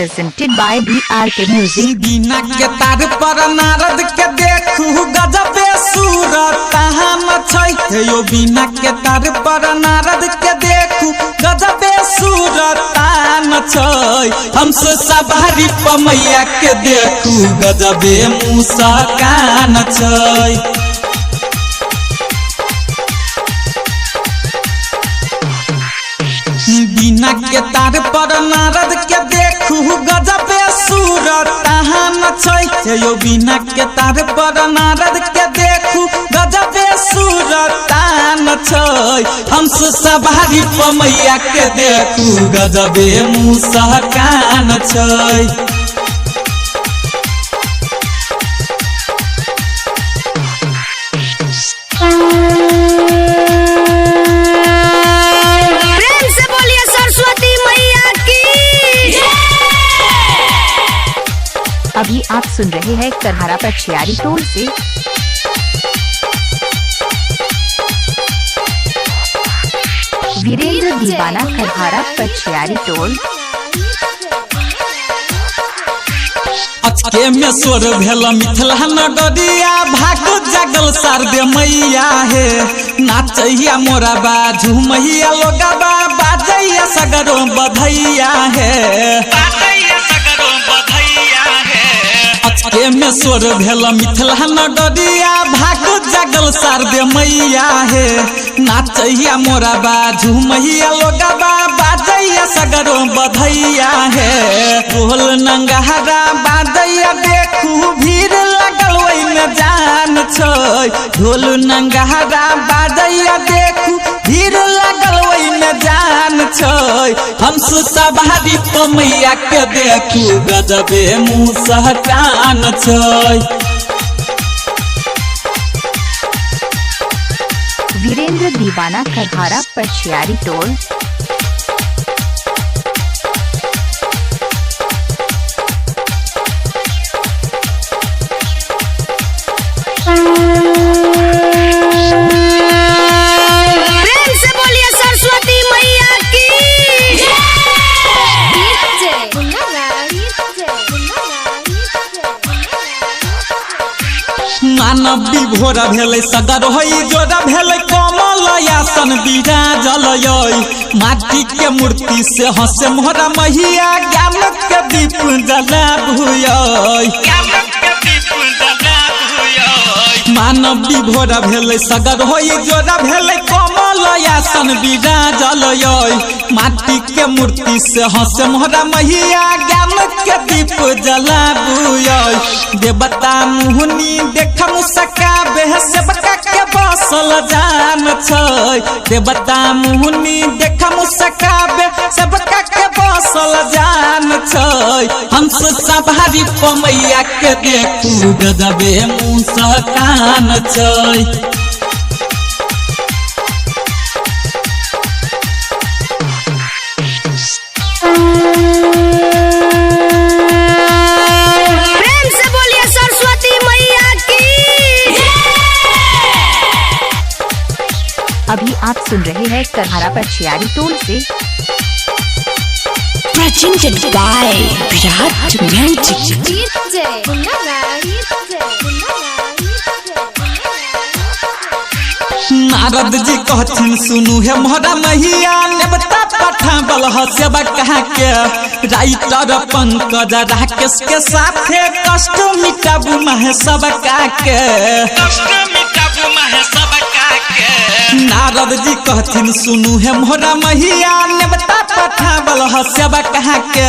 presented by BRK Music। बिना के तार पर नारद के देखू गजबे सूरत छै यो बिना के तार पर नारद के देखू गजबे सूरत छै हमसे सवारी पमैया के देखू गजबे मुस्कान छै। बिना के तार पर नारद के देखू गजबे सूरत छै यो बिना के तार पर नारद के देखू गजबे सूरत छै हमसे सवारी पमैया के देखू गजबे मुस्कान छै। अभी आप सुन रहे हैं करहारा पछियारी टोल से। वीरेंद्र दीवाना करहारा पछियारी टोल। अचके में सोर भेल मिथिला नगरिया भाग जगल शारदे मैया हे नाचैया मोरा बाजू मैया लोगबा बाजैया सगरो बधैया हे। अचके में सोर भेल मिथिला नगरिया भाग जगल शारदे मैया हे नाचैया मोरा बाजू मैया लोगबा बाजैया सगरो बधैया हे। ढोल नंगहरा बाजैया देखू भीड़ लगल ओइ में जान छै ढोल नंगहरा बाजैया देखू भीड़ लगल ओइ में जान छै हमसे सवारी पमैया के देखू गजबे मुस्कान छै। वीरेंद्र दीवाना करहारा पछियारी टोल। मानव विभोर भेलै सगर होई जोरा भेलै कमल आसन विराजल माटी के मूर्ति से हंसे मोहरा मैया ज्ञान के दीप जलाबुय। मानव विभोर भेलै सगर होई जोरा भेलै कमल आसन विराजल माटी के मूर्ति से हंसे मोहरा मैया ज्ञान के दीप जलाबुय। देवता मुहनी देख मुस्काबे सेवका के बसल जान छै देवता मुहनी देख मुस्काबे सेवका के बसल जान छै हमसे सवारी पमैया के देखू गजबे मुस्कान छै। अभी आप सुन रहे हैं करहारा पछियारी टोल से। Presented by Virat Music। Narad ji कहथिन सुनू हे मोहरा मैया नेवता पठावल सेवा कहा के राइटर पंकज राकेश के साथे कष्ट मिटाबू महे सब के। नारद जी कहथिन सुनू हे मोहरा मैया नेवता पठावल सेवा कहा के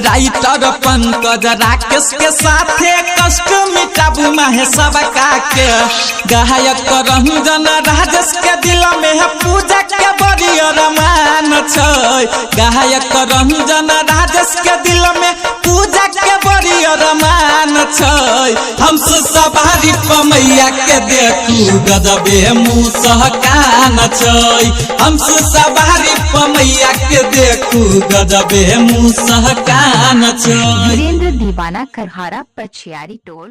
राइटर पंकज राकेश के साथे कष्ट मिटाबू महे सब के। गायक रंजन राजेश के दिल में है पूजा के बड़ी अरमान छै गायक रंजन राजेश के दिल में पूजा के बड़ी अरमान छै हमसे सवारी पमैया के देखू गजबे मुस्कान छै हमसे सवारी पमैया के देखू गजबे मुस्कान छै। वीरेंद्र दीवाना करहारा पछियारी टोल।